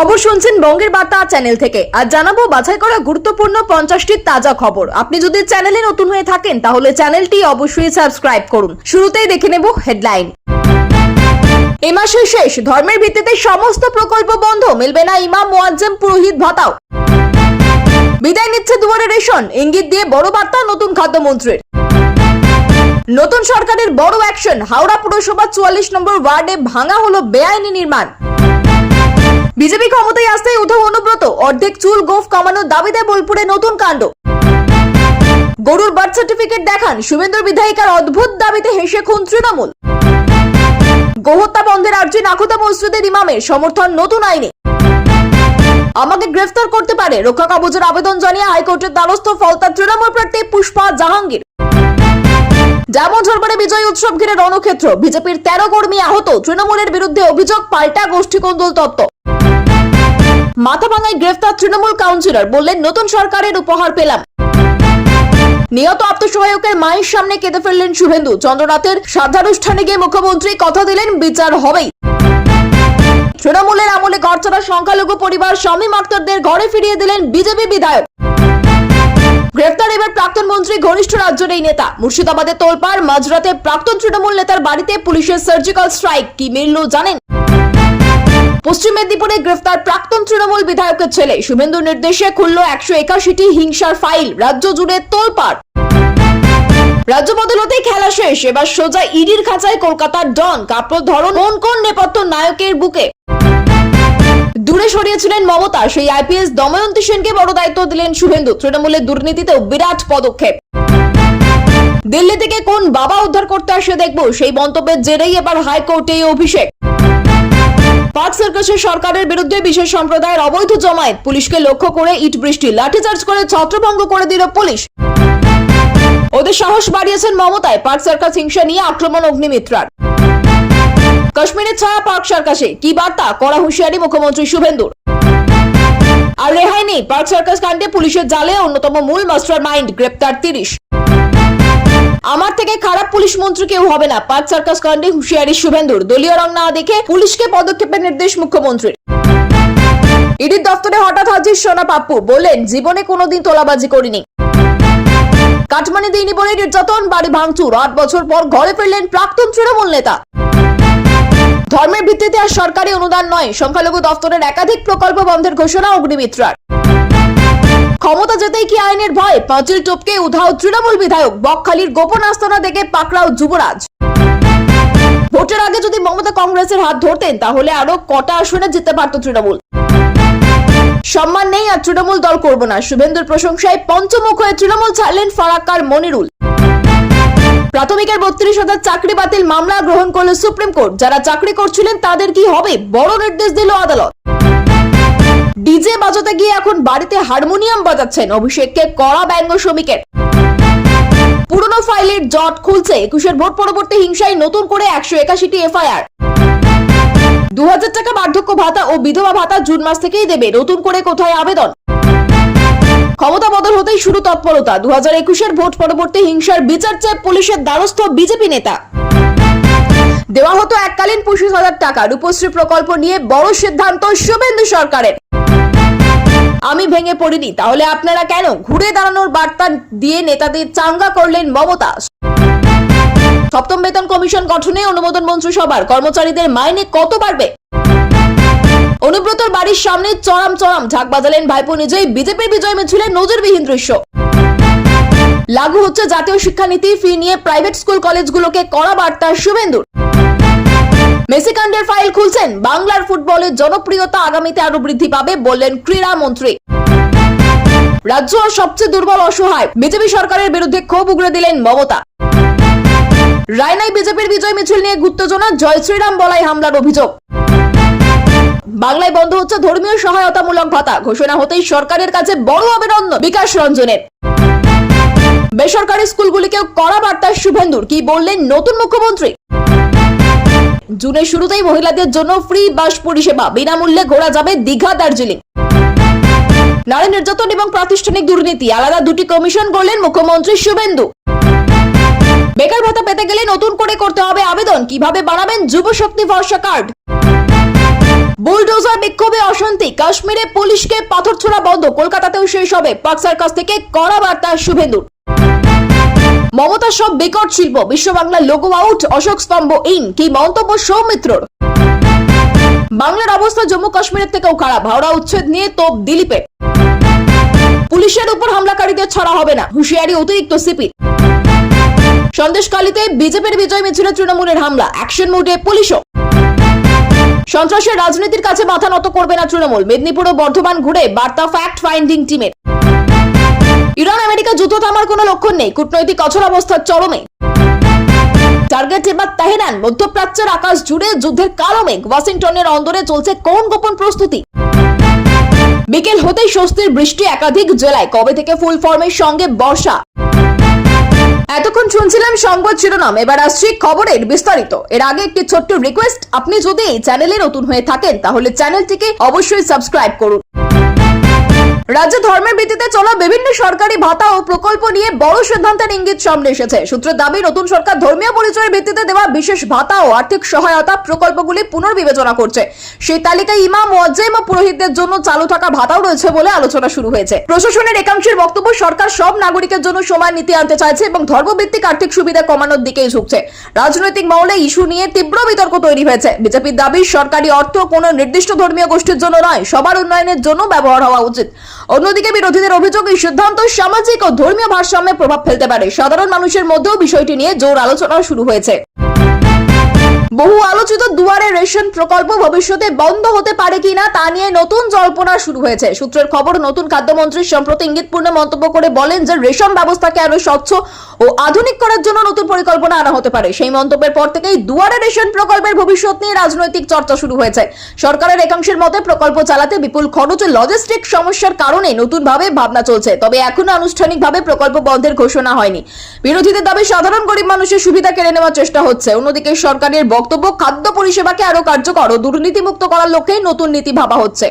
খবর শুনছেন বঙ্গের বার্তা চ্যানেল থেকে। আজ জানাবো বাছাই করা গুরুত্বপূর্ণ 50টি তাজা খবর। আপনি যদি চ্যানেলে নতুন হয়ে থাকেন তাহলে চ্যানেলটি অবশ্যই সাবস্ক্রাইব করুন। শুরুতেই দেখে নেব হেডলাইন। এই মাসের শেষ, ধর্মের ভিত্তিতে সমস্ত প্রকল্প বন্ধ, মিলবে না ইমাম মুয়াজ্জেম পুরোহিত ভাতাও। বিদায় নিচ্ছে দুয়ারে রেশন, ইঙ্গিত দিয়ে বড় বার্তা নতুন খাদ্যমন্ত্রীর। নতুন সরকারের বড় অ্যাকশন, হাওড়া পুরসভা 44 নম্বর ওয়ার্ডে ভাঙা হলো বেআইনি নির্মাণ। বিজেপি ক্ষমতায় আসতে উদ্ধব অনুব্রত, অর্ধেক চুল গোফ কমানোর দাবিতে বোলপুরে নতুন কাণ্ড। গরুর বার্থ সার্টিফিকেট দেখান, শুভেন্দুর বিধায়িকার অদ্ভুত দাবিতে হেসে খুন তৃণমূল। গোহত্যা বন্ধের আর্জি নাখোদা মসজিদের ইমামের, সমর্থন নতুন আইনে। আমাকে গ্রেফতার করতে পারে, রক্ষা কবচের আবেদন জানিয়ে হাইকোর্টের দ্বারস্থ ফলতা তৃণমূল প্রার্থী পুষ্পা জাহাঙ্গীর। ডায়মন্ড হারবারে বিজয় উৎসব ঘিরে রণক্ষেত্র, বিজেপির 13 কর্মী আহত, তৃণমূলের বিরুদ্ধে অভিযোগ পাল্টা গোষ্ঠীকন্দল তত্ত্ব। মাথাভাঙায় গ্রেফতার তৃণমূল কাউন্সিলর, বললেন নতুন সরকারের উপহার পেলাম। নিহত আত্মসহায়কের মায়ের সামনে কেঁদে ফেললেন শুভেন্দু। চন্দ্রনাথের শ্রাদ্ধানুষ্ঠানে গিয়ে মুখ্যমন্ত্রী কথা দিলেন বিচার হবেই। তৃণমূলের আমলে ঘরছাড়া সংখ্যালঘু পরিবার শামীম আক্তারদের ঘরে ফিরিয়ে দিলেন বিজেপি বিধায়ক। গ্রেফতার এবার প্রাক্তন মন্ত্রী ঘনিষ্ঠ রাজ্যের এই নেতা। মুর্শিদাবাদে তোলপাড়, মাঝরাতে প্রাক্তন তৃণমূল নেতার বাড়িতে পুলিশের সার্জিক্যাল স্ট্রাইক, কি মিলল জানেন? পশ্চিম মেদিনীপুরে গ্রেফতার প্রাক্তন তৃণমূল বিধায়কের ছেলে। শুভেন্দুর নির্দেশে খুলল 181টি হিংসার ফাইল, রাজ্য জুড়ে তোলপাড়। রাজ্য বদল হতেই খেলা শেষ, এবার সোজা ইডির খাঁচায় কলকাতার ডন। কাপ্র ধরন কোন কোন নেপথ্য নায়কের বুকে। দূরে সরিয়েছিলেন মমতা, সেই আইপিএস দময়ন্তী সেনকে বড় দায়িত্ব দিলেন শুভেন্দু। তৃণমূলের দুর্নীতিতেও বিরাট পদক্ষেপ। দিল্লি থেকে কোন বাবা উদ্ধার করতে আসে দেখবো, সেই মন্তব্যের জেরেই এবার হাইকোর্টে অভিষেক। পার্ক সার্কাসের সরকারের বিরুদ্ধে বিশেষ সম্প্রদায়ের অবৈধ জমায়েত, পুলিশকে লক্ষ্য করে ইট বৃষ্টি, লাঠিচার্জ করে ছত্রভঙ্গ করে দিল পুলিশ। ওদের সাহস বাড়িয়েছেন মমতায়, পার্ক সার্কাস হিংসা নিয়ে আক্রমণ অগ্নিমিত্রার। কাশ্মীরের ছায়া পার্ক সার্কাসে, কি বার্তা, কড়া হুঁশিয়ারি মুখ্যমন্ত্রী শুভেন্দুর। আর রেহাই নেই, পার্ক সার্কাস কাণ্ডে পুলিশের জালে অন্যতম মূল মাস্টার মাইন্ড, গ্রেপ্তার 30। আমার থেকে খারাপ পুলিশ মন্ত্রী কেউ হবে না, পার্ক সার্কাস কাণ্ডে হুঁশিয়ারি শুভেন্দুর। দলীয় রং না দেখে পুলিশকে পদক্ষেপের নির্দেশ মুখ্যমন্ত্রীর। ইডির দপ্তরে হঠাৎ হাজির সোনা পাপ্পু, বললেন জীবনে কোনোদিন তোলাবাজি করিনি। কাটমানি দিইনি বলে নির্যাতন, বাড়ি ভাঙচুর, 8 বছর পর ঘরে ফিরলেন প্রাক্তন তৃণমূল নেতা। ধর্মের ভিত্তিতে আর সরকারি অনুদান নয়, সংখ্যালঘু দপ্তরের একাধিক প্রকল্প বন্ধের ঘোষণা অগ্নিমিত্রার। ক্ষমতা যেতেই কি আইনের ভয়, পাঁচিল টপকে উধাও তৃণমূল বিধায়ক। বকখালির গোপন আস্তানা দেখে পাকড়াও যুবরাজ। ভোটের আগে যদি মমতা কংগ্রেসের হাত ধরতেন তাহলে আরো কটা আসনে জিততে পারত তৃণমূল। সম্মান নেই আর তৃণমূল দল করব না, শুভেন্দুর প্রশংসায় পঞ্চমুখ হয়ে তৃণমূল ছাড়লেন ফারাক্কার মনিরুল। প্রাথমিকের 32,000 চাকরি বাতিল মামলা গ্রহণ করল সুপ্রিম কোর্ট। যারা চাকরি করছিলেন তাদের কি হবে, বড় নির্দেশ দিল আদালত। ডিজে বাজাতে গিয়ে এখন বাড়িতে হারমোনিয়াম বাজাচ্ছেন, অভিষেককে কড়া ব্যঙ্গ শ্রমিকের। পুরনো ফাইলের জট খুলছে, 21 ভোট পরবর্তী হিংসায় নতুন করে 181টি এফআইআর। 2000 টাকা বার্ধক্য ভাতা ও বিধবা ভাতা জুন মাস থেকেই দেবে, নতুন করে কোথায় আবেদন। ক্ষমতা বদল হতেই শুরু তৎপরতা, 2021 ভোট পরবর্তী হিংসার বিচার চায় পুলিশের দ্বারস্থ বিজেপি নেতা। দেওয়া হতো এককালীন 25,000 টাকা। রূপশ্রী প্রকল্প নিয়ে বড় সিদ্ধান্ত শুভেন্দু সরকারের। আমি ভেঙে পড়িনি, তাহলে আপনারা কেন, ঘুরে দাঁড়ানোর বার্তা দিয়ে নেতাদের চাঙ্গা করলেন মমতা। সপ্তম বেতন কমিশন গঠনে অনুমোদন মন্ত্রিসভার, কর্মচারীদের মাইনে কত বাড়বে। অনুব্রতর বাড়ির সামনে চরম ঝাঁক বাজালেন ভাইপো নিজেই, বিজেপির বিজয় মিছিলে নজিরবিহীন দৃশ্য। লাগু হচ্ছে জাতীয় শিক্ষানীতি, ফি নিয়ে প্রাইভেট স্কুল কলেজগুলোকে কড়া বার্তা শুভেন্দুর। মেসি কাণ্ডের ফাইল খুলছেন, বাংলার ফুটবলের জনপ্রিয়তা আগামীতে আরো বৃদ্ধি পাবে, বললেন ক্রীড়া মন্ত্রী। রাজ্য সবচেয়ে দুর্বল অসহায়, বিজেপি সরকারের বিরুদ্ধে ক্ষোভ উগড়ে দিলেন মমতা। রায়নায় বিজেপির বিজয় মিছিল নিয়ে উত্তেজনা, জয় শ্রীরাম বলাই হামলার অভিযোগ। বাংলায় বন্ধ হচ্ছে ধর্মীয় সহায়তামূলক ভাতা, ঘোষণা হতেই সরকারের কাছে বড় অভিনন্দন বিকাশ রঞ্জনের। বেসরকারি স্কুলগুলিকেও কড়া বার্তা শুভেন্দুর, কি বললেন নতুন মুখ্যমন্ত্রী। জুনের শুরুতেই মহিলাদের জন্য ফ্রি বাস পরিষেবা, বিনামূল্যে ঘোরা যাবে দীঘা দার্জিলিং। নারী নির্যাতন এবং প্রাতিষ্ঠানিক দুর্নীতি, আলাদা 2টি কমিশন গড়লেন মুখ্যমন্ত্রী শুভেন্দু। বেকার ভাতা পেতে গেলে নতুন করে করতে হবে আবেদন, কিভাবে বানাবেন যুব শক্তি ভরসা কার্ড। বুলডোজার বিক্ষোভে অশান্তি, কাশ্মীরে পুলিশকে পাথর ছোড়া বন্ধ, কলকাতাতেও শেষ হবে। পাকসার কাছ থেকে কড়া বার্তা শুভেন্দুর। মমতা সব বিকট শিল্প, বিশ্ব বাংলা লোগো আউট, অশোক স্তম্ভ ইন, কি মন্তব্য সৌমিত্রর। বাংলার অবস্থা জম্মু কাশ্মীরের থেকেও খারাপ, হাওড়া উচ্ছেদ নিয়ে তোপ দিলীপের। পুলিশের উপর হামলাকারীদের ছাড়া হবে না, হুঁশিয়ারি অতিরিক্ত সিপির। সন্দেশখালীতে বিজেপির বিজয় মিছিলে তৃণমূলের হামলা, অ্যাকশন মোডে পুলিশও। সন্ত্রাসের রাজনীতির কাছে মাথা নত করবে না তৃণমূল, মেদিনীপুর ও বর্ধমান ঘুরে বার্তা ফ্যাক্ট ফাইন্ডিং টিমের। ইরান আমেরিকা যুদ্ধ থামার কোনো লক্ষণ নেই, কূটনৈতিক অচলাবস্থার চরমে। টার্গেট এবার তেহরান, মধ্যপ্রাচ্যের আকাশ জুড়ে যুদ্ধের কালো মেঘ, ওয়াশিংটনের অন্দরে চলছে কোন গোপন প্রস্তুতি। বিকেল হতেই স্বস্তির বৃষ্টি একাধিক জেলায়, কবে থেকে ফুল ফর্মের সঙ্গে বর্ষা। এতক্ষণ শুনছিলাম সংবাদ শিরোনাম, এবার আসছি খবরের বিস্তারিত। এর আগে একটি ছোট্ট রিকোয়েস্ট, আপনি যদি এই চ্যানেলে নতুন হয়ে থাকেন তাহলে চ্যানেলটিকে অবশ্যই সাবস্ক্রাইব করুন। রাজ্যে ধর্মের ভিত্তিতে চলা বিভিন্ন সরকারি ভাতা ও প্রকল্প নিয়ে বড় সিদ্ধান্তের ইঙ্গিত সামনে এসেছে। সূত্রের দাবি, নতুন সরকার ধর্মীয় পরিচয়ের ভিত্তিতে দেওয়া বিশেষ ভাতা ও আর্থিক সহায়তা প্রকল্পগুলি পুনর্বিবেচনা করছে। সেই তালিকায় ইমাম, মুয়াজ্জিম ও পুরোহিতদের জন্য চালু থাকা ভাতাও রয়েছে বলে আলোচনা শুরু হয়েছে। প্রশাসনের একাংশের বক্তব্য, সরকার সব নাগরিকের জন্য সমান নীতি আনতে চাইছে এবং ধর্মভিত্তিক আর্থিক সুবিধা কমানোর দিকেই ঝুঁকছে। রাজনৈতিক মহলে ইস্যু নিয়ে তীব্র বিতর্ক তৈরি হয়েছে। বিজেপির দাবি, সরকারি অর্থ কোনো নির্দিষ্ট ধর্মীয় গোষ্ঠীর জন্য নয়, সবার উন্নয়নের জন্য ব্যবহার হওয়া উচিত। অন্যদিকে বিরোধীদের অভিযোগ, এই সিদ্ধান্ত সামাজিক ও ধর্মীয় ভারসাম্যে প্রভাব ফেলতে পারে। সাধারণ মানুষের মধ্যেও বিষয়টি নিয়ে জোর আলোচনা শুরু হয়েছে। বহু আলোচিত দুয়ারে রেশন প্রকল্প ভবিষ্যতে বন্ধ হতে পারে কিনা তা নিয়ে নতুন জল্পনা শুরু হয়েছে। সূত্রের খবর, নতুন খাদ্যমন্ত্রী সম্প্রতি ইঙ্গিতপূর্ণ মন্তব্য করে বলেন যে রেশন ব্যবস্থাকে আরো স্বচ্ছ ও আধুনিক করার জন্য নতুন পরিকল্পনা আনা হতে পারে। সেই মন্তব্যের পর থেকেই দুয়ারে রেশন প্রকল্পের ভবিষ্যৎ নিয়ে রাজনৈতিক চর্চা শুরু হয়েছে। সরকারের একাংশের মতে প্রকল্প চালাতে বিপুল খরচ ও লজিস্টিক সমস্যার কারণে নতুনভাবে ভাবনা চলছে, তবে এখনো আনুষ্ঠানিকভাবে প্রকল্প বন্ধের ঘোষণা হয়নি। বিরোধীদের দাবি, সাধারণ গরিব মানুষের সুবিধা কেড়ে নেওয়ার চেষ্টা হচ্ছে। অন্যদিকে সরকারের বক্তব্য, খাদ্য পরিষেবাকে আরো কার্যকর ও দুর্নীতিমুক্ত করার লক্ষ্যে নতুন নীতি ভাবা হচ্ছে।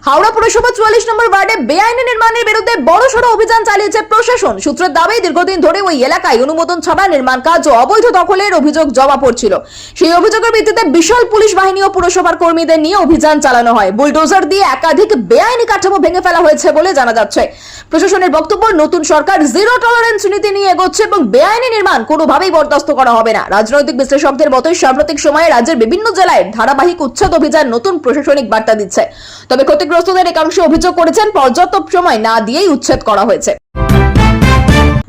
হাওড়া পুরসভা 44 নম্বর ওয়ার্ডে বেআইনি নির্মাণের বিরুদ্ধে বড়সড় অভিযান চালিয়েছে প্রশাসন। সূত্রের দাবি, দীর্ঘদিন ধরে ওই এলাকায় অনুমোদন ছাড়া নির্মাণ কাজ ও অবৈধ দখলের অভিযোগ জমা পড়ছিল। সেই অভিযোগের ভিত্তিতে বিশাল পুলিশ বাহিনী ও পুরসভার কর্মীদের নিয়ে অভিযান চালানো হয়। বুলডোজার দিয়ে একাধিক বেআইনি কাঠামো ভেঙে ফেলা হয়েছে বলে জানা যাচ্ছে। প্রশাসনের বক্তব্য, নতুন সরকার জিরো টলারেন্স নীতি নিয়ে এগোচ্ছে এবং বেআইনি নির্মাণ কোনোভাবেই বরদাস্ত করা হবে না। রাজনৈতিক বিশ্লেষকদের মতে, সাম্প্রতিক সময়ে রাজ্যের বিভিন্ন জেলায় ধারাবাহিক উচ্ছেদ অভিযান নতুন প্রশাসনিক বার্তা দিচ্ছে। তবে ক্ষতিগ্রস্তদের একাংশ অভিযোগ করেছেন, পর্যাপ্ত সময় না দিয়েই উচ্ছেদ করা হয়েছে।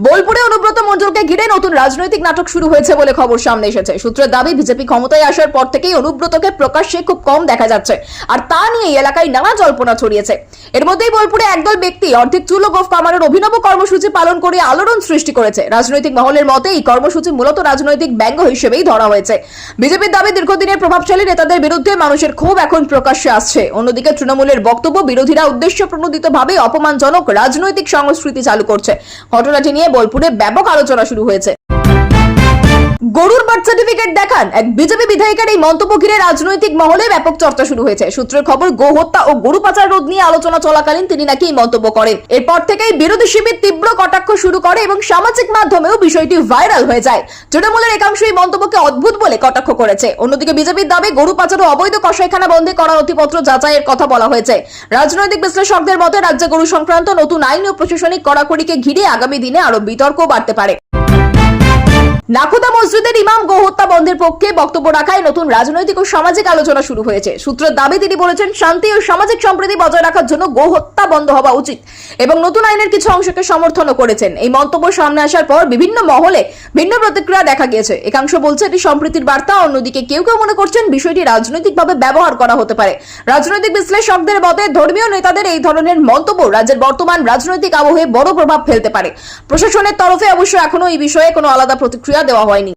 বোলপুরে অনুব্রত মণ্ডলকে ঘিরে নতুন রাজনৈতিক নাটক শুরু হয়েছে বলে খবর সামনে এসেছে। সূত্রের দাবি, বিজেপি ক্ষমতায় আসার পর থেকেই অনুব্রতকে প্রকাশ্যে খুব কম দেখা যাচ্ছে, আর তা নিয়ে এলাকায় নানা জল্পনা ছড়িয়েছে। এর মধ্যেই বোলপুরে একদল ব্যক্তি অর্ধেক চুল ও গোঁফ কামানোর অভিনব কর্মসূচি পালন করে আলোড়ন সৃষ্টি করেছে। রাজনৈতিক মহলের মতে এই কর্মসূচি মূলত রাজনৈতিক ব্যঙ্গ হিসেবেই ধরা হয়েছে। বিজেপির দাবি, দীর্ঘদিনের প্রভাবশালী নেতাদের বিরুদ্ধে মানুষের ক্ষোভ এখন প্রকাশ্যে আসছে। অন্যদিকে তৃণমূলের বক্তব্য, বিরোধীরা উদ্দেশ্যপ্রণোদিতভাবে অপমানজনক রাজনৈতিক সংস্কৃতি চালু করছে। ঘটনাটি নিয়ে বোলপুরে ব্যাপক আলোচনা শুরু হয়েছে। গরুর বার্থ সার্টিফিকেট দেখান, এক বিজেপি বিধায়িকার এই মন্তব্য ঘিরে রাজনৈতিক মহলে ব্যাপক চর্চা শুরু হয়েছে। সূত্রের খবর, গো হত্যা ও গরু পাচার রোধ নিয়ে আলোচনা চলাকালীন তিনি নাকি এই মন্তব্য করেন। এরপর থেকেই বিরোধী শিবির তীব্র কটাক্ষ শুরু করে এবং সামাজিক মাধ্যমেও বিষয়টি ভাইরাল হয়ে যায়। তৃণমূলের একাংশ এই মন্তব্যকে অদ্ভুত বলে কটাক্ষ করেছে। অন্যদিকে বিজেপির দাবি, গরু পাচার ও অবৈধ কসাইখানা বন্ধে করা নথিপত্র যাচাইয়ের কথা বলা হয়েছে। রাজনৈতিক বিশ্লেষকদের মতে, রাজ্যে গরু সংক্রান্ত নতুন আইন ও প্রশাসনিক কড়াকড়িকে ঘিরে আগামী দিনে আরো বিতর্ক বাড়তে পারে। নাখোদা মসজিদের ইমাম গো হত্যা বন্ধের পক্ষে বক্তব্য রাখায় নতুন রাজনৈতিক ও সামাজিক আলোচনা শুরু হয়েছে। সূত্রের দাবি, তিনি বলেছেন, শান্তি ও সামাজিক সম্প্রীতি বজায় রাখার জন্য গো হত্যা বন্ধ হওয়া উচিত এবং নতুন আইনের কিছু অংশকে সমর্থনও করেছেন। এই মন্তব্য সামনে আসার পর বিভিন্ন মহলে ভিন্ন প্রতিক্রিয়া দেখা গিয়েছে। একাংশ বলছে এটি সম্প্রীতির বার্তা, অন্যদিকে কেউ কেউ মনে করছেন বিষয়টি রাজনৈতিকভাবে ব্যবহার করা হতে পারে। রাজনৈতিক বিশ্লেষকদের মতে, ধর্মীয় নেতাদের এই ধরনের মন্তব্য রাজ্যের বর্তমান রাজনৈতিক আবহে বড় প্রভাব ফেলতে পারে। প্রশাসনের তরফে অবশ্য এখনো এই বিষয়ে কোনো আলাদা প্রতিক্রিয়া দেওয়া হয়নি।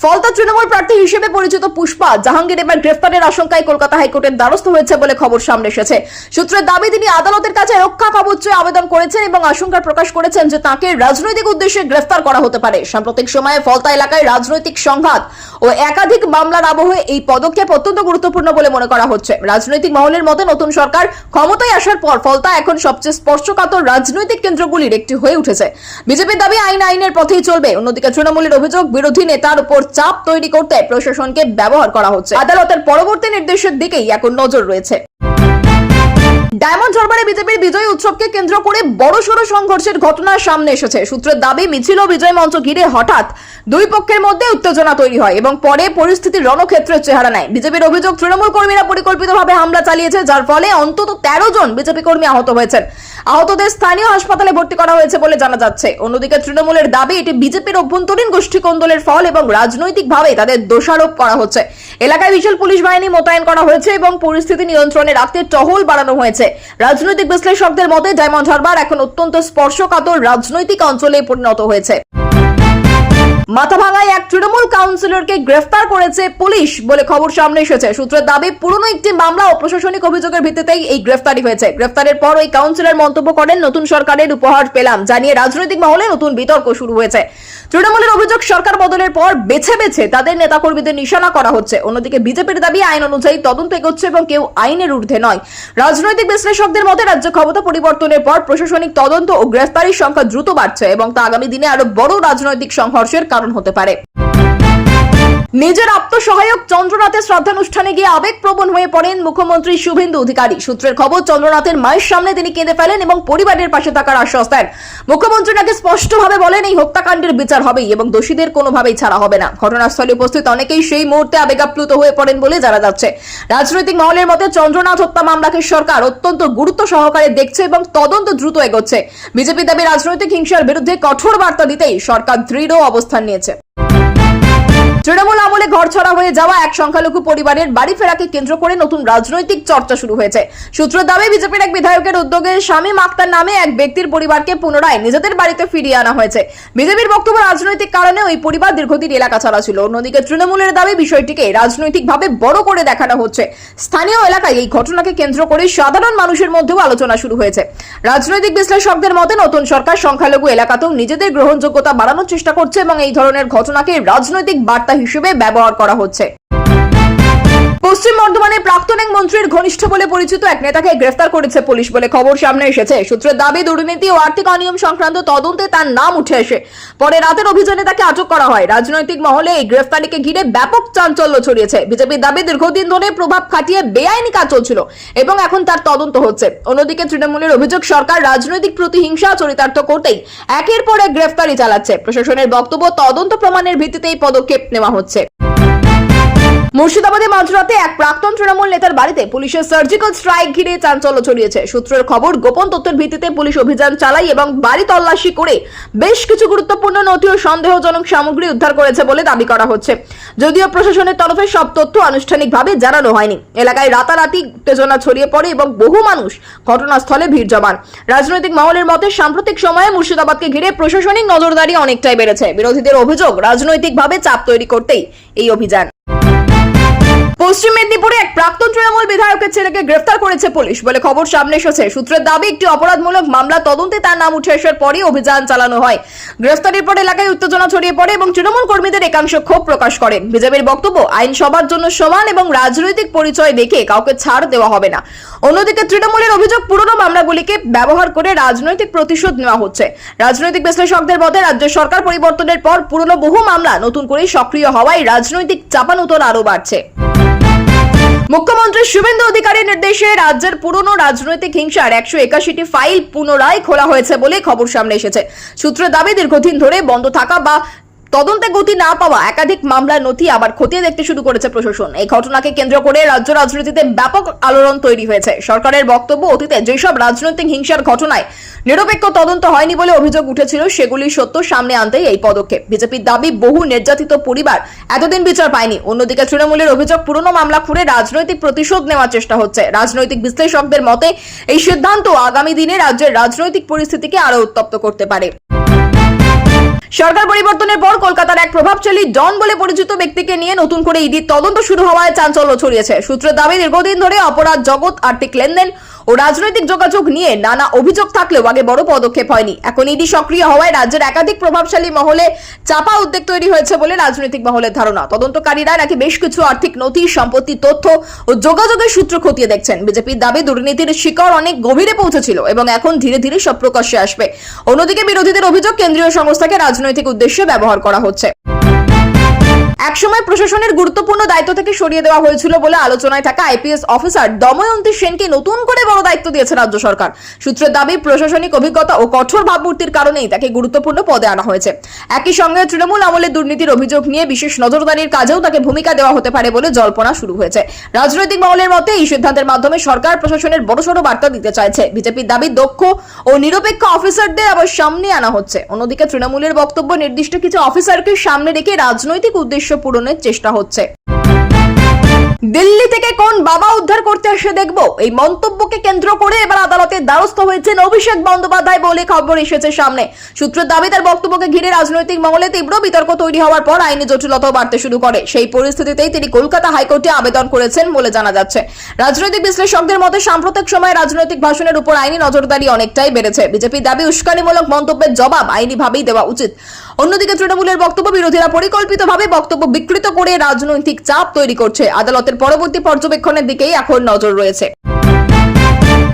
ফলতা তৃণমূল প্রার্থী হিসেবে পরিচিত পুষ্পা জাহাঙ্গীর এবার গ্রেফতারের আশঙ্কায় কলকাতা হাইকোর্টের দ্বারস্থ হয়েছে বলে খবর সামনে এসেছে। সূত্রের দাবি, তিনি আদালতের কাছে রক্ষা কবচ চেয়ে আবেদন করেছেন এবং আশঙ্কা প্রকাশ করেছেন যে তাকে রাজনৈতিক উদ্দেশ্যে গ্রেফতার করা হতে পারে। সাম্প্রতিক সময়ে ফলতা এলাকায় রাজনৈতিক সংঘাত ও একাধিক মামলার আবহে এই পদক্ষেপ অত্যন্ত গুরুত্বপূর্ণ বলে মনে করা হচ্ছে। রাজনৈতিক মহলের মতে, নতুন সরকার ক্ষমতায় আসার পর ফলতা এখন সবচেয়ে স্পর্শকাতর রাজনৈতিক কেন্দ্রগুলির একটি হয়ে উঠেছে। বিজেপির দাবি, আইনের পথেই চলবে। অন্যদিকে তৃণমূলের অভিযোগ, বিরোধী নেতার উপর চাপ তৈরি করতে প্রশাসনকে ব্যবহার করা হচ্ছে। আদালতের পরবর্তী নির্দেশের দিকেই এখন নজর রয়েছে। ডায়মন্ড হারবারে বিজেপির বিজয় উৎসবকে কেন্দ্র করে বড়সড় সংঘর্ষের ঘটনা সামনে এসেছে। সূত্রের দাবি, মিছিল ও বিজয় মঞ্চ ঘিরে হঠাৎ দুই পক্ষের মধ্যে উত্তেজনা তৈরি হয় এবং পরে পরিস্থিতি রণক্ষেত্রের চেহারা নেয়। বিজেপির অভিযোগ, তৃণমূল কর্মীরা পরিকল্পিতভাবে হামলা চালিয়েছে, যার ফলে অন্তত 13 জন বিজেপি কর্মী আহত হয়েছেন। আহতদের স্থানীয় হাসপাতালে ভর্তি করা হয়েছে বলে জানা যাচ্ছে। অন্যদিকে তৃণমূলের দাবি, এটি বিজেপির অভ্যন্তরীণ গোষ্ঠী কোন্দলের ফল এবং রাজনৈতিকভাবে তাদের দোষারোপ করা হচ্ছে। এলাকায় বিশাল পুলিশ বাহিনী মোতায়েন করা হয়েছে এবং পরিস্থিতি নিয়ন্ত্রণে রাখতে টহল বাড়ানো হয়েছে। রাজনৈতিক বিশ্লেষকদের মতে ডায়মন্ড হারবার এখন অত্যন্ত স্পর্শকাতর রাজনৈতিক অঞ্চলে পরিণত হয়েছে। মাথাভাঙায় এক তৃণমূল কাউন্সিলরকে গ্রেফতার করেছে পুলিশ বলে খবর সামনে এসেছে। সূত্রের দাবি, পুরনো একটি মামলা ও প্রশাসনিক অভিযোগের ভিত্তিতেই এই গ্রেফতারি হয়েছে। গ্রেফতারের পর ওই কাউন্সিলর মন্তব্য করেন, নতুন সরকারের উপহার পেলাম জানিয়ে রাজনৈতিক মহলে নতুন বিতর্ক শুরু হয়েছে। তৃণমূলের অভিযোগ, সরকার বদলের পর বেছে বেছে তাদের নেতাকর্মীদের নিশানা করা হচ্ছে। অন্যদিকে বিজেপির দাবি, আইন অনুযায়ী তদন্ত এগোচ্ছে এবং কেউ আইনের ঊর্ধ্বে নয়। রাজনৈতিক বিশ্লেষকদের মতে রাজ্য ক্ষমতা পরিবর্তনের পর প্রশাসনিক তদন্ত ও গ্রেফতারির সংখ্যা দ্রুত বাড়ছে এবং তা আগামী দিনে আরো বড় রাজনৈতিক সংঘর্ষের কারণ হতে পারে। নিজের আত্মসহায়ক চন্দ্রনাথের শ্রদ্ধানুষ্ঠানে গিয়ে আবেগপ্রবণ হয়ে পড়েন মুখ্যমন্ত্রী শুভেন্দু অধিকারী। সূত্রের খবর, চন্দ্রনাথের মায়ের সামনে তিনি কেঁদে ফেলেন এবং পরিবারের পাশে থাকার আশ্বাস দেন। মুখ্যমন্ত্রী নাকি স্পষ্টভাবে বলেন, এই হত্যাকাণ্ডের বিচার হবেই এবং দোষীদের কোনোভাবেই ছাড়া হবে না। ঘটনাস্থলে উপস্থিত অনেকেই সেই মুহূর্তে আবেগাপ্লুত হয়ে পড়েন বলে জানা যাচ্ছে। রাজনৈতিক মহলের মতে চন্দ্রনাথ হত্যা মামলাকে সরকার অত্যন্ত গুরুত্ব সহকারে দেখছে এবং তদন্ত দ্রুত এগোচ্ছে। বিজেপি দাবি, রাজনৈতিক হিংসার বিরুদ্ধে কঠোর বার্তা দিতেই সরকার দৃঢ় অবস্থান নিয়েছে। তৃণমূল আমলে ঘরছড়া হয়ে যাওয়া এক সংখ্যালঘু পরিবারের বাড়ি ফেরাকে কেন্দ্র করে নতুন রাজনৈতিক চর্চা শুরু হয়েছে। সূত্রের দাবি, বিজেপির এক বিধায়কের উদ্যোগে শামীম আক্তার নামে এক ব্যক্তির পরিবারকে পুনরায় নিজেদের বাড়িতে ফিরিয়ে আনা হয়েছে। বিজেপির বক্তব্য, রাজনৈতিক কারণে ওই পরিবার দীর্ঘদিন এলাকা ছাড়া ছিল। অন্যদিকে তৃণমূলের দাবি, বিষয়টিকে রাজনৈতিকভাবে বড় করে দেখানো হচ্ছে। স্থানীয় এলাকায় এই ঘটনাকে কেন্দ্র করে সাধারণ মানুষের মধ্যেও আলোচনা শুরু হয়েছে। রাজনৈতিক বিশ্লেষকদের মতে নতুন সরকার সংখ্যালঘু এলাকাতেও নিজেদের গ্রহণযোগ্যতা বাড়ানোর চেষ্টা করছে এবং এই ধরনের ঘটনাকে রাজনৈতিক বার্তা হিসেবে ব্যবহার করা হচ্ছে। পশ্চিম বর্ধমানের প্রাক্তন এক মন্ত্রীর ঘনিষ্ঠ বলে পরিচিত এক নেতাকে গ্রেফতার করেছে পুলিশ বলে খবর সামনে এসেছে। সূত্রের দাবি, দুর্নীতি ও আর্থিক অনিয়ম সংক্রান্ত তদন্তে তার নাম উঠে আসে। পরে রাতের অভিযানে তাকে আটক করা হয়। রাজনৈতিক মহলে এই গ্রেফতারিকে ঘিরে ব্যাপক চাঞ্চল্য ছড়িয়েছে। বিজেপির দাবি, দীর্ঘদিন ধরে প্রভাব খাটিয়ে বেআইনি কাজ চলছিল এবং এখন তার তদন্ত হচ্ছে। অন্যদিকে তৃণমূলের অভিযোগ, সরকার রাজনৈতিক প্রতিহিংসা চরিতার্থ করতেই একের পর এক গ্রেফতারি চালাচ্ছে। প্রশাসনের বক্তব্য, তদন্ত প্রমাণের ভিত্তিতে এই পদক্ষেপ নেওয়া হচ্ছে। মুর্শিদাবাদে মাঝরাতে এক প্রাক্তন তৃণমূল নেতার বাড়িতে পুলিশের সার্জিক্যাল স্ট্রাইক ঘিরে চাঞ্চল্য ছড়িয়েছে। সূত্রের খবর, গোপন তথ্যের ভিত্তিতে পুলিশ অভিযান চালায় এবং বাড়ি তল্লাশি করে বেশ কিছু গুরুত্বপূর্ণ নথি ও সন্দেহজনক সামগ্রী উদ্ধার করেছে বলে দাবি করা হচ্ছে। যদিও প্রশাসনের তরফে সব তথ্য আনুষ্ঠানিকভাবে জানানো হয়নি। এলাকায় রাতারাতি উত্তেজনা ছড়িয়ে পড়ে এবং বহু মানুষ ঘটনাস্থলে ভিড় জমান। রাজনৈতিক মহলের মতে সাম্প্রতিক সময়ে মুর্শিদাবাদকে ঘিরে প্রশাসনিক নজরদারি অনেকটাই বেড়েছে। বিরোধীদের অভিযোগ, রাজনৈতিকভাবে চাপ তৈরি করতেই এই অভিযান। পশ্চিম মেদিনীপুরে এক প্রাক্তন তৃণমূল বিধায়কের ছেলেকে গ্রেফতার করেছে পুলিশ বলে খবর সামনে এসেছে। সূত্রের দাবি, একটি অপরাধমূলক মামলা তদন্তে তার নাম উঠে আসার পরই অভিযান চালানো হয়। গ্রেফতারির পর এলাকায় উত্তেজনা ছড়িয়ে পড়ে এবং তৃণমূল কর্মীদের একাংশ ক্ষোভ প্রকাশ করেন। বিজেপির বক্তব্য, আইন সবার জন্য সমান এবং রাজনৈতিক পরিচয় দেখে কাউকে ছাড় দেওয়া হবে না। অন্যদিকে তৃণমূলের অভিযোগ, পুরনো মামলাগুলিকে ব্যবহার করে রাজনৈতিক প্রতিশোধ নেওয়া হচ্ছে। রাজনৈতিক বিশ্লেষকদের মতে রাজ্য সরকার পরিবর্তনের পর পুরনো বহু মামলা নতুন করে সক্রিয় হওয়ায় রাজনৈতিক চাপানুতর আরও বাড়ছে। মুখ্যমন্ত্রী শুভেন্দু অধিকারীর নির্দেশে রাজ্যের পুরনো রাজনৈতিক হিংসার 181টি ফাইল পুনরায় খোলা হয়েছে বলে খবর সামনে এসেছে। সূত্রের দাবি, দীর্ঘদিন ধরে বন্ধ থাকা বা তদন্তে গতি না পাওয়া একাধিক মামলার নথি আবার খতিয়ে দেখতে শুরু করেছে প্রশাসন। এই ঘটনাকে কেন্দ্র করে রাজ্য রাজনীতিতে ব্যাপক আলোড়ন তৈরি হয়েছে। সরকারের বক্তব্য, অতীতে যেসব রাজনৈতিক হিংসার ঘটনায় নিরপেক্ষ তদন্ত হয়নি বলে অভিযোগ উঠেছিল সেগুলি সত্য সামনে আনতেই এই পদক্ষেপ। বিজেপির দাবি, বহু নির্যাতিত পরিবার এতদিন বিচার পায়নি। অন্যদিকে তৃণমূলের অভিযোগ, পুরনো মামলা খুঁড়ে রাজনৈতিক প্রতিশোধ নেওয়ার চেষ্টা হচ্ছে। রাজনৈতিক বিশ্লেষকদের মতে এই সিদ্ধান্ত আগামী দিনে রাজ্যের রাজনৈতিক পরিস্থিতিকে আরো উত্তপ্ত করতে পারে। সরকার পরিবর্তনের পর কলকাতার এক প্রভাবশালী ডন বলে পরিচিত ব্যক্তিকে নিয়ে নতুন করে ইডির তদন্ত শুরু হওয়ায় চাঞ্চল্য ছড়িয়েছে। সূত্রের দাবি, দীর্ঘদিন ধরে অপরাধ জগৎ, আর্থিক লেনদেন ও রাজনৈতিক যোগাযোগ নিয়ে নানা অভিযোগ থাকলেও আগে বড় পদক্ষেপ হয়নি। এখন ইডি সক্রিয় হওয়ায় রাজ্যের একাধিক প্রভাবশালী মহলে চাপা উদ্বেগ তৈরি হয়েছে বলে রাজনৈতিক মহলের ধারণা। তদন্তকারীরা নাকি বেশ কিছু আর্থিক নথি, সম্পত্তি, তথ্য ও যোগাযোগের সূত্র খতিয়ে দেখছেন। বিজেপির দাবি, দুর্নীতির শিকড় অনেক গভীরে পৌঁছেছিল এবং এখন ধীরে ধীরে সব প্রকাশ্যে আসবে। অন্যদিকে বিরোধীদের অভিযোগ, কেন্দ্রীয় সংস্থাকে রাজনৈতিক উদ্দেশ্যে ব্যবহার করা হচ্ছে। একসময় প্রশাসনের গুরুত্বপূর্ণ দায়িত্ব থেকে সরিয়ে দেওয়া হয়েছিল বলে আলোচনায় থাকা আইপিএস অফিসার দময়ন্তী সেনকে নতুন করে বড় দায়িত্ব দিয়েছে রাজ্য সরকার। সূত্রের দাবি, প্রশাসনিক অভিজ্ঞতা ও কঠোর ভাবমূর্তির কারণেই তাকে গুরুত্বপূর্ণ পদে আনা হয়েছে। একই সঙ্গে তৃণমূল আমলে দুর্নীতির অভিযোগ নিয়ে বিশেষ নজরদারির কাজেও তাকে ভূমিকা দেওয়া হতে পারে বলে জল্পনা শুরু হয়েছে। রাজনৈতিক মহলের মতে এই সিদ্ধান্তের মাধ্যমে সরকার প্রশাসনের বড়সড় বার্তা দিতে চাইছে। বিজেপির দাবি, দক্ষ ও নিরপেক্ষ অফিসারদের আবার সামনে আনা হচ্ছে। অন্যদিকে তৃণমূলের বক্তব্য, নির্দিষ্ট কিছু অফিসারকে সামনে রেখে রাজনৈতিক উদ্দেশ্য পূরণের চেষ্টা হচ্ছে। দিল্লি থেকে কোন বাবা উদ্ধার করতে আসে দেখবো, এই মন্তব্যকে কেন্দ্র করে এবার আদালতের দ্বারস্থ হয়েছেন অভিষেক বন্দ্যোপাধ্যায় বলে খবর এসেছে সামনে। সূত্রের দাবি, তার বক্তব্যকে ঘিরে রাজনৈতিক মহলে তীব্র বিতর্ক তৈরি হওয়ার পর আইনি জটিলতাও বাড়তে শুরু করে। সেই পরিস্থিতিতেই তিনি কলকাতা হাইকোর্টে আবেদন করেছেন বলে জানা যাচ্ছে। রাজনৈতিক বিশ্লেষকদের মতে সাম্প্রতিক সময়ে রাজনৈতিক ভাষণের উপর আইনি নজরদারি অনেকটাই বেড়েছে। বিজেপির দাবি, উস্কানিমূলক মন্তব্যের জবাব আইনিভাবেই দেওয়া উচিত। অন্যদিকে তৃণমূলের বক্তব্য, বিরোধীরা পরিকল্পিতভাবে বক্তব্য বিকৃত করে রাজনৈতিক চাপ তৈরি করছে। আদালতের পরবর্তী পর্যবেক্ষণের দিকেই এখন নজর রয়েছে।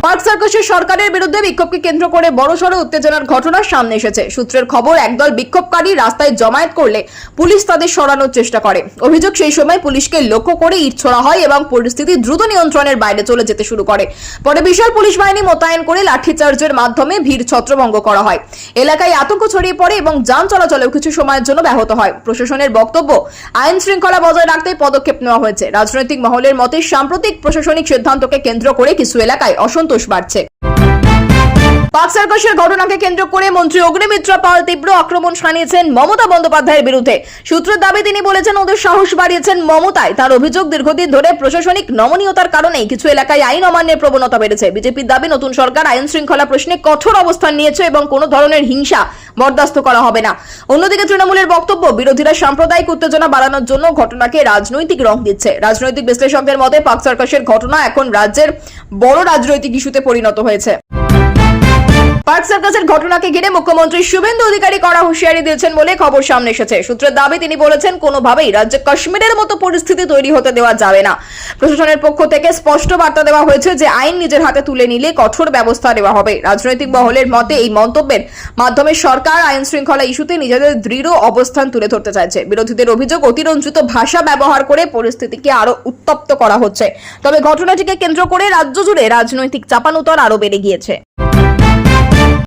পার্ক সার্কাসের সরকারের বিরুদ্ধে বিক্ষোভকে কেন্দ্র করে বড়সড় উত্তেজনার ঘটনা সামনে এসেছে। সূত্রের খবর, একদল বিক্ষোভকারী রাস্তায় জমায়েত করলে পুলিশ তাদের সরানোর চেষ্টা করে। অভিযোগ, সেই সময় পুলিশকে লক্ষ্য করে ইট ছোড়া হয় এবং পরিস্থিতি দ্রুত নিয়ন্ত্রণের বাইরে চলে যেতে শুরু করে। পরে বিশাল পুলিশ বাহিনী মোতায়েন করে লাঠিচার্জের মাধ্যমে ভিড় ছত্রভঙ্গ করা হয়। এলাকায় আতঙ্ক ছড়িয়ে পড়ে এবং যান চলাচলেও কিছু সময়ের জন্য ব্যাহত হয়। প্রশাসনের বক্তব্য, আইন শৃঙ্খলা বজায় রাখতে পদক্ষেপ নেওয়া হয়েছে। রাজনৈতিক মহলের মতে সাম্প্রতিক প্রশাসনিক সিদ্ধান্তকে কেন্দ্র করে কিছু এলাকায় অসন্তোষ বাড়ছে। পার্ক সার্কাসের ঘটনাকে কেন্দ্র করে মন্ত্রী অগ্নিমিত্রা পাল তীব্র আক্রমণ শানিয়েছেন মমতা বন্দ্যোপাধ্যায়ের বিরুদ্ধে। সূত্রের দাবি, তিনি বলেছেন ওদের সাহস বাড়িয়েছেন মমতায়। তার অভিযোগ, দীর্ঘদিন ধরে প্রশাসনিক নমনীয়তার কারণেই কিছু এলাকায় আইন অমান্যের প্রবণতা বেড়েছে। বিজেপির দাবি, নতুন সরকার আইন শৃঙ্খলা প্রশ্নে কঠোর অবস্থান নিয়েছে এবং কোনো ধরনের হিংসা বরদাস্ত করা হবে না। অন্যদিকে তৃণমূলের বক্তব্য, বিরোধীরা সাম্প্রদায়িক উত্তেজনা বাড়ানোর জন্য ঘটনাকে রাজনৈতিক রং দিচ্ছে। রাজনৈতিক বিশ্লেষকদের মতে পার্ক সার্কাসের ঘটনা এখন রাজ্যের বড় রাজনৈতিক ইস্যুতে পরিণত হয়েছে। পার্ক সার্কাসের ঘটনাকে ঘিরে মুখ্যমন্ত্রী শুভেন্দু অধিকারী কড়া হুঁশিয়ারি দিয়েছেন বলে খবর সামনে এসেছে। সূত্রের দাবি, তিনি বলেছেন, কোনোভাবেই রাজ্যে কাশ্মীরের মতো পরিস্থিতি তৈরি হতে দেওয়া যাবে না। প্রশাসনের পক্ষ থেকে স্পষ্ট বার্তা দেওয়া হয়েছে যে আইন নিজের হাতে তুলে নিলে কঠোর ব্যবস্থা নেওয়া হবে। রাজনৈতিক মহলের মতে এই মন্তব্যের মাধ্যমে সরকার আইন শৃঙ্খলা ইস্যুতে নিজেদের দৃঢ় অবস্থান তুলে ধরতে চাইছে। বিরোধীদের অভিযোগ, অতিরঞ্জিত ভাষা ব্যবহার করে পরিস্থিতিকে আরো উত্তপ্ত করা হচ্ছে। তবে ঘটনাটিকে কেন্দ্র করে রাজ্য জুড়ে রাজনৈতিক চাপানুতর আরো বেড়ে গিয়েছে।